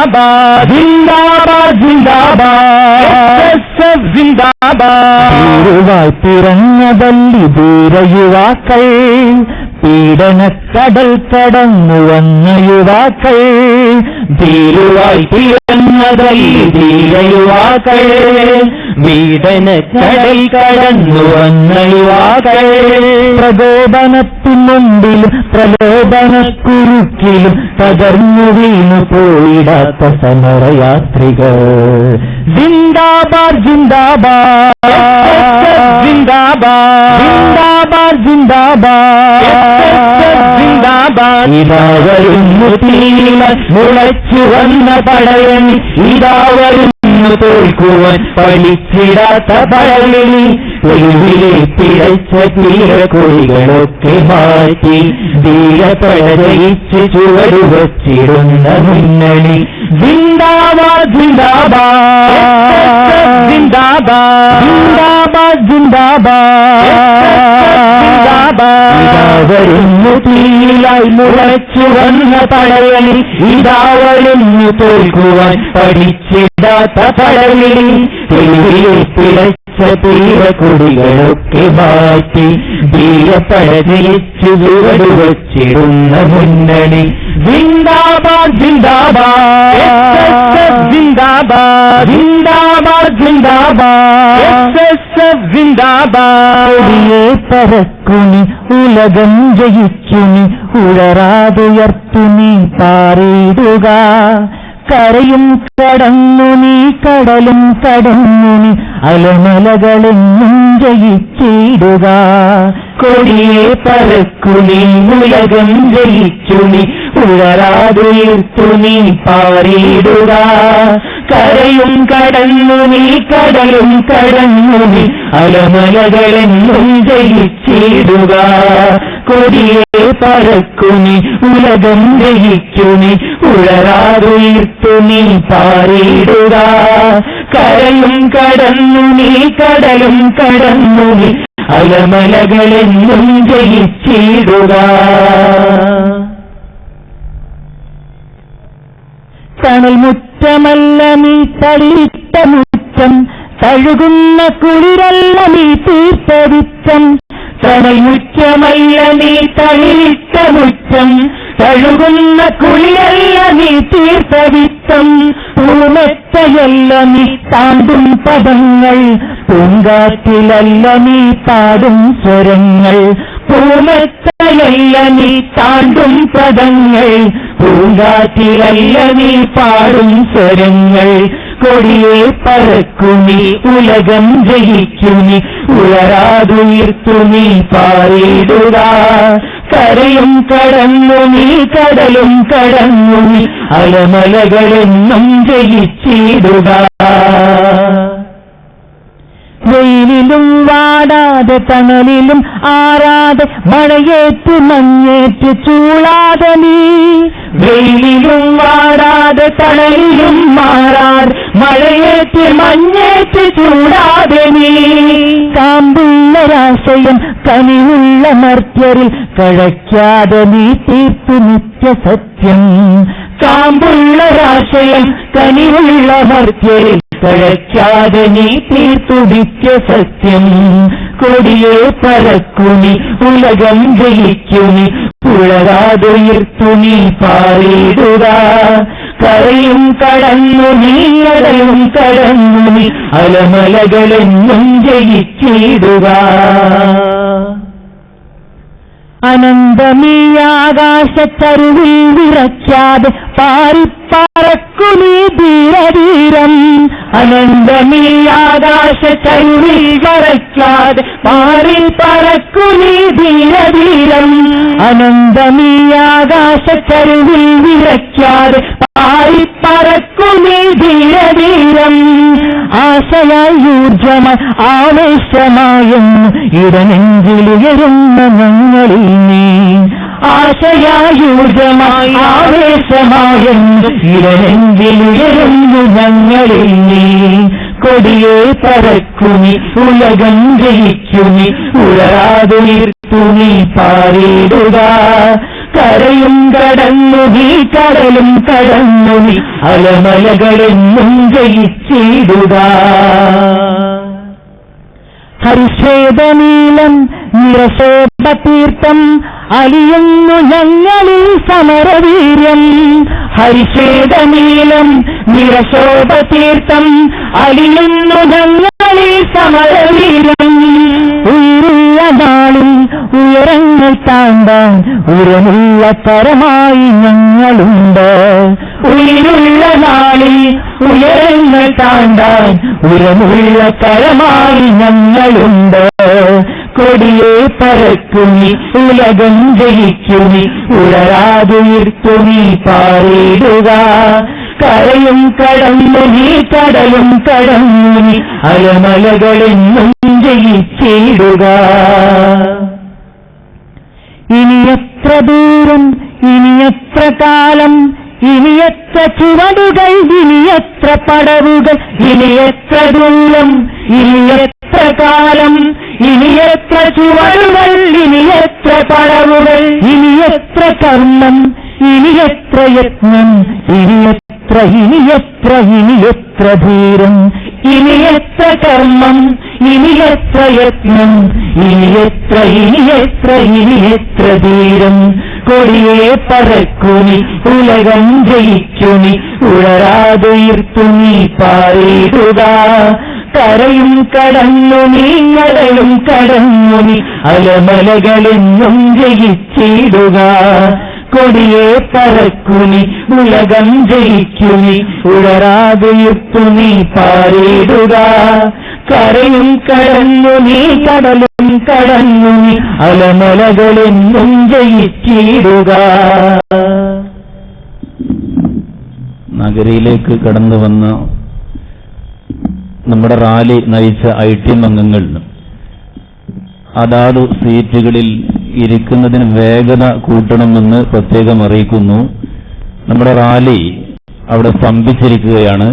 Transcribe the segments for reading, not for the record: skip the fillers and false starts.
ജിന്ദാബാദ് ജിന്ദാബാദ് ജിന്ദാബാദ് ജിന്ദാബാദ് പിറന്നതല്ലി ധീര യുവാക്കൾ പീഡനക്കടൽ കടന്നു വന്ന യുവാക്കൾ ധീരുവായി പിറന്നതല്ലി ധീര യുവാക്കൾ പീഡനക്കടൽ കടന്നു വന്ന യുവാക്കൾ പ്രകോപനത്തിൻ മുമ്പിലും പ്രലോഭനക്കുരുക്കിലും തകർന്നു വീണു പോയിടാത്ത സമരയാത്രികൾ ജിന്ദാബാദ് ജിന്ദാബാദ് ജിന്ദാബാദ് ജിന്ദാബാദ് ജിന്ദാബാദ് ജിന്ദാബാദ് ഇതാ വരുന്നു തീയില മുളച്ചു വന്ന പടയണി ഇതാ വരുന്നു തോൽക്കുവാൻ പഠിച്ചിടാത്ത പടയണി ഒളിവിലെ പിഴച്ച തീരക്കൊടികളൊക്കെ മാറ്റി ധീരപടയിച്ച് ചുവടുവച്ചിടുന്ന മുന്നണി ജിന്ദാബാദ് ജിന്ദാബാദ് ജിന്ദാബാദ് ജിന്ദാബാദ് ജിന്ദാബാദ് ഇതാ വരുന്നു തീയിലായി മുളച്ചു വന്ന പടയണി ഇതാ വരുന്നു തോൽക്കുവാൻ പഠിച്ചിടാത്ത പടയണി ഒളിവിലെ പിഴച്ച തീരക്കൊടികളൊക്കെ മാറ്റി ധീരപടയിച്ചു ചുവടുവച്ചിടുന്ന മുന്നണി ജിന്ദാബാദ് ജിന്ദാബാദ് ജിന്ദാബാദ് ജിന്ദാബാദ് ജിന്ദാബാദ് ജിന്ദാബാദ് പറക്കുനി ഉലകം ജയിച്ചുനി ഉഴറാതുയർത്തുനി പാറിയിടുക കരയും കടന്നു നീ കടലും കടന്നു നീ അലമലകളെന്നും ജയിച്ചിടുക കൊടിയെ പറക്കുനി ഉലകം ജയിച്ചുനി ഉഴറാതുയർത്തുനി പാറിയിടുക കരയും കടന്നു നീ കടലും കടന്നു നീ അലമലകളെന്നും ജയിച്ചിടുക കൊടിയെ പറക്കുനി ഉലകം ജയിച്ചുനി ഉഴറാതുയർത്തുനി പാറിയിടുക കരയും കടന്നു നീ കടലും കടന്നു നീ അലമലകളെന്നും ജയിച്ചിടുക തണൽ മുറ്റമല്ല നീ തളിരിട്ട മുറ്റം തഴുകുന്ന കുളിരല്ല നീ തീർത്തവിറ്റം തണൽ മുറ്റമല്ല നീ തളിരിട്ട മുറ്റം തഴുകുന്ന കുളിരല്ല നീ തീർത്തവിറ്റം പൂമെത്തയല്ല നീ താണ്ടും പദങ്ങൾ പൂങ്കാറ്റിലല്ല നീ പാടും സ്വരങ്ങൾ പൂമെത്തയല്ല നീ താണ്ടും പദങ്ങൾ പൂങ്കാറ്റിലല്ല നീ പാടും സ്വരങ്ങൾ കൊടിയെ പറക്കുനി ഉലകം ജയിക്കുനി ഉഴറാതുയർത്തുനി പാറിയിടുക കരയും കടന്നു നീ കടലും കടന്നു നീ അലമലകളെന്നും ജയിച്ചിടുക വെയിലിലും വാടാതെ തണലിലും ആറാതെ മഴയേറ്റ് മഞ്ഞേറ്റ് ചൂളാതെ നീ വെയിലിലും വാടാതെ തണലിലും മാറാതെ മഴയേറ്റ് മഞ്ഞേറ്റ് ചൂടാതെ നീ കാമ്പുള്ളൊരാശയം കനിവുള്ള മർത്യരിൽ കഴയ്ക്കാതെ നീ തീർത്തു നിത്യസത്യം കാമ്പുള്ളൊരാശയം കനിവുള്ള മർത്യരിൽ കഴയ്ക്കാതെ നീ തീർത്തു നിത്യസത്യം കൊടിയെ പറക്കുനി ഉലകം ജയിക്കുനി ഉഴറാതുയർത്തുനി പാറിയിടുക കരയും കടന്നു നീ കടലും കടന്നു നീ അലമലകളെന്നും ജയിച്ചിടുക അനന്തമീ ആകാശത്തരുവിൽ വിറയ്ക്കാതെ പാറിപ്പറക്കുനി ധീരധീരം അനന്തമീ ആകാശത്തരുവിൽ വിറയ്ക്കാതെ പാറിപ്പറക്കുനി ധീരധീരം അനന്തമീ ആകാശത്തരുവിൽ വിറയ്ക്കാതെ പാറിപ്പറക്കുനി ധീരധീരം ആശയായി ഊർജമായി ആവേശമായെന്ന് ഇടനെഞ്ചിലുയരുന്ന ഞങ്ങളിൽ നീ ആശയായി ഊർജമായി ആവേശമായെന്ന് ഇടനെഞ്ചിലുയരുന്നു ഞങ്ങളിൽ നീ കൊടിയെ പറക്കുനി ഉലകം ജയിക്കുനി ഉഴറാതുയർത്തുനി പാറിയിടുക കരയും കടന്നു നീ കടലും കടന്നു നീ അലമലകളെന്നും ജയിച്ചിടുക. ഹരിശ്വേതനീലം നിറശോഭതീർത്ഥം അലിയുന്നു ഞങ്ങളിൽ സമരവീര്യം. ഹരിശ്വേതനീലം നിറശോഭതീർത്ഥം അലിയുന്നു ഞങ്ങളിൽ സമരവീര്യം. ഉയരുള്ള നാളിൽ ഉയരങ്ങൾ താണ്ടാൻ ഉയരമുള്ള കരമായി ഞങ്ങളുണ്ട്. ഉയരുള്ള നാളിൽ ഉയരങ്ങൾ താണ്ടാൻ ഉയരമുള്ള കരമായി ഞങ്ങളുണ്ട്. കൊടിയെ പറക്കുനി ഉലകം ജയിക്കുനി ഉയരാതുയർത്തുനി പാറിയിടുക. കരയും കടന്നു നീ കടലും കടന്നു നീ അലമലകളെന്നും ജയിച്ചിടുക. ഇനി എത്ര ദൂരം, ഇനി എത്ര കാലം, ഇനി എത്ര ചുവടുകൾ, ഇനി എത്ര പടവുകൾ, ഇനി എത്ര ദൂരം, ഇനി എത്ര കാലം, ഇനി എത്ര ചുവടുകൾ, ഇനി എത്ര പടവുകൾ, ഇനി എത്ര കർമ്മം, ഇനി എത്ര യത്നം, ഇനി എത്ര ധീരം, ഇനി എത്ര കർമ്മം, ഇനി എത്ര യത്നം, ഇനി എത്ര ധീരം. കൊടിയെ പറക്കുനി ഉലകം ജയിക്കുനി ഉയരാതുയർത്തുനി പാറിയിടുക. കരയും കടന്നു നീ കടലും കടന്നു നീ അലമലകളെന്നും ജയിച്ചിടുക. കൊടിയെ പറക്കുനി ഉലകം ജയിക്കുനി ഉയരാതുയർത്തുനി പാറിയിടുക. കരയും കടന്നു നീ കടലും കടന്നു നീ അലമലകളെന്നും ജയിച്ചിടുക. നഗരിയിലേക്ക് കടന്നു വന്ന നമ്മുടെ റാലി നയിച്ച ഐ.ടി. അംഗങ്ങൾ അതാത് സീറ്റുകളിൽ ഇരിക്കുന്നതിന് വേഗത കൂട്ടണമെന്ന് പ്രത്യേകം അറിയിക്കുന്നു. നമ്മുടെ റാലി അവിടെ സ്തംഭിച്ചിരിക്കുകയാണ്.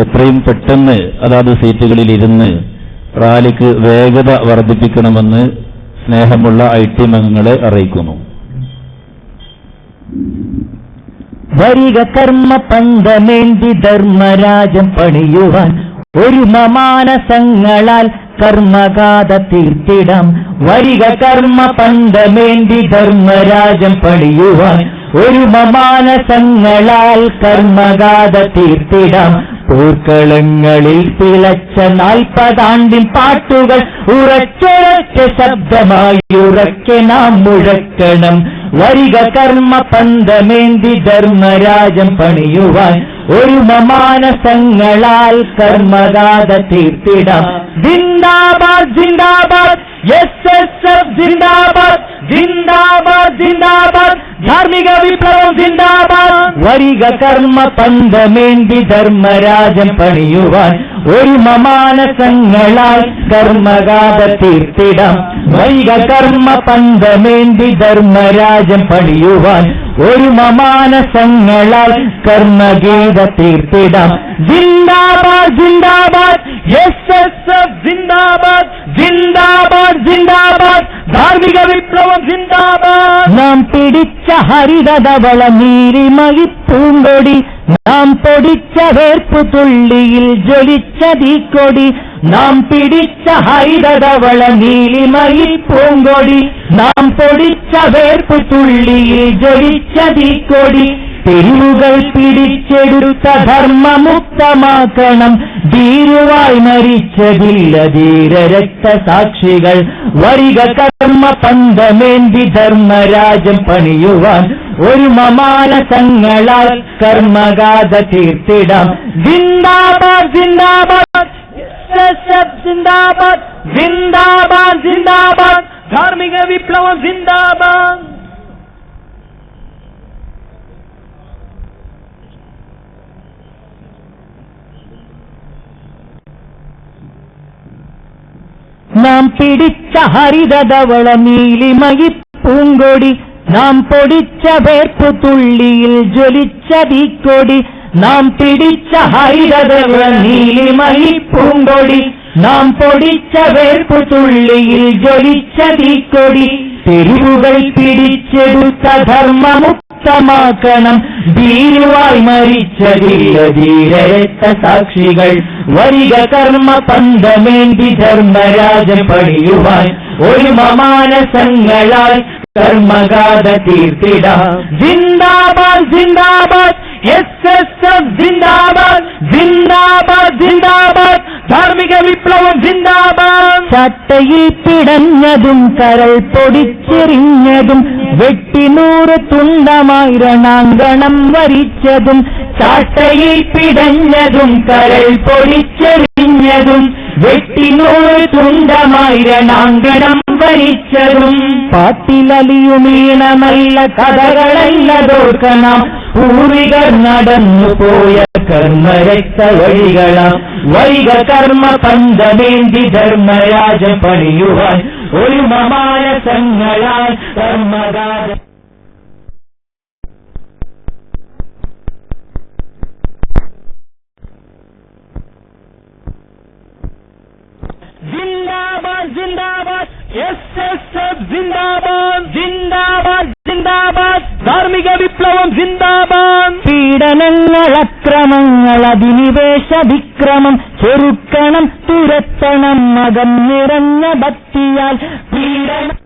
എത്രയും പെട്ടെന്ന് അതാത് സീറ്റുകളിൽ ഇരുന്ന് റാലിക്ക് വേഗത വർദ്ധിപ്പിക്കണമെന്ന് സ്നേഹമുള്ള ഐ.ടി. അംഗങ്ങളെ അറിയിക്കുന്നു. വരിക കർമ്മ പന്തമേന്തി ധർമ്മരാജം പണിയുവാൻ ഒരു മാനസങ്ങളാൽ കർമ്മഗാഥ തീർത്തിടാം. വരിക കർമ്മ പന്തമേന്തി ധർമ്മരാജം പണിയുവാൻ ഒരു മാനസങ്ങളാൽ കർമ്മഗാഥ തീർത്തിടാം. പൂക്കളങ്ങളിൽ തിളച്ച 40 ആണ്ടിൻ പാട്ടുകൾ ഉറച്ചൊരൊറ്റ ശബ്ദമായി ഉറക്കെ നാം മുഴക്കണം. വരിക കർമ്മ പന്തമേന്തി ധർമ്മരാജം പണിയുവാൻ ഒരു മാനസങ്ങളാൽ കർമ്മഗാഥ തീർത്തിടാം. ജിന്ദാബാദ് ജിന്ദാബാദ് എസ്.എസ്.എഫ് ജിന്ദാബാദ് ജിന്ദാബാദ് ജിന്ദാബാദ് ധാർമ്മിക വിപ്ലവം ജിന്ദാബാദ്. വരിക കർമ്മ പന്തമേന്തി ധർമ്മരാജം പണിയുവാൻ ഒരു മാനസങ്ങളാൽ കർമ്മഗാഥ തീർത്തിടാം. വരിക കർമ്മ പന്തമേന്തി ധർമ്മരാജം പണിയുവാൻ ഒരു മാനസങ്ങളാൽ കർമ്മഗീത തീർത്തിടാം. ജിന്ദാബാദ് ജിന്ദാബാദ് എസ്.എസ്.എഫ് ജിന്ദാബാദ് ജിന്ദാബാദ് ജിന്ദാബാദ് ധാർമ്മിക വിപ്ലവം ജിന്ദാബാദ്. നാം പിടിച്ച ഹരിതധവള നീലിമയിപ്പൂങ്കൊടി, നാം പൊടിച്ച വേർപ്പുതുള്ളിയിൽ ജ്വലിച്ച തീക്കൊടി. നാം പിടിച്ച ഹരിതധവള നീലിമയിപ്പൂങ്കൊടി, നാം പൊടിച്ച വേർപ്പുതുള്ളിയിൽ ജ്വലിച്ച തീക്കൊടി. തെരുവുകൾ പിടിച്ചെടുത്ത ധർമ്മമുക്തമാക്കണം. ധീരുവായി മരിച്ചതില്ല ധീര രക്തസാക്ഷികൾ. വരിക കർമ്മ പന്തമേന്തി ധർമ്മരാജം പണിയുവാൻ ഒരു മാനസങ്ങളാൽ കർമ്മഗാഥ തീർത്തിടാം. ജിന്ദാബാദ് ജിന്ദാബാദ് ജിന്ദാബാദ് ജിന്ദാബാദ് ജിന്ദാബാദ് ധാർമ്മിക വിപ്ലവം ജിന്ദാബാദ്. നാം പിടിച്ച ഹരിതധവള നീലിമയിപ്പൂങ്കൊടി, നാം പൊടിച്ച വേർപ്പുതുള്ളിയിൽ ജ്വലിച്ച തീക്കൊടി. നാം പിടിച്ച ഹരിതധവള നീലിമയിപ്പൂങ്കൊടി, നാം പൊടിച്ച വേർപ്പുതുള്ളിയിൽ ജ്വലിച്ച തീക്കൊടി. തെരുവുകൾ പിടിച്ചെടുത്ത ധർമ്മമുക്തമാക്കണം. ഭീരുവായി മരിച്ചതില്ല ധീരരക്ത സാക്ഷികൾ. വരിക കർമ്മ പന്തമേന്തി ധർമ്മരാജൻ പണിയുവാൻ ഒരു മാനസങ്ങളാൽ കർമ്മഗാഥ തീർത്തിടാം. ജിന്ദാബാദ് ജിന്ദാബാദ് SSF ജിന്ദാബാദ് ജിന്ദാബാദ് ജിന്ദാബാദ് ധാർമ്മിക വിപ്ലവം ജിന്ദാബാദ്. ചട്ടയിൽ പിടഞ്ഞതും കരൾ പൊടിച്ചെറിഞ്ഞതും വെട്ടി 100 തുണ്ടമായി രണാങ്കണം വരിച്ചതും. ചട്ടയിൽ പിടഞ്ഞതും കരൾ പൊടിച്ചെറിഞ്ഞതും വെട്ടി 100 തുണ്ടമായി രണാങ്കണം വരിച്ചതും. പാട്ടിലലിയുമീണ നല്ല കഥകളല്ലതോർക്കണം. പൂർവികർ നടന്നുപോയ കർമ്മരക്ത വഴികളാം. വൈക കർമ്മ പന്തമേന്തി ധർമ്മരാജ പണിയുവാൻ ഒരു മാനസങ്ങളാൽ കർമ്മഗാഥ. ജിന്ദാബാദ് ജിന്ദാബാദ് SSF ജിന്ദാബാദ് ജിന്ദാബാദ് ജിന്ദാബാദ് ധാർമ്മിക വിപ്ലവം ജിന്ദാബാദ്. പീഡനങ്ങൾ അക്രമങ്ങൾ അധിനിവേശതിക്രമം ചെറുക്കണം തുരത്തണം മകം നിറഞ്ഞ ഭക്തിയാൽ. പീഡനം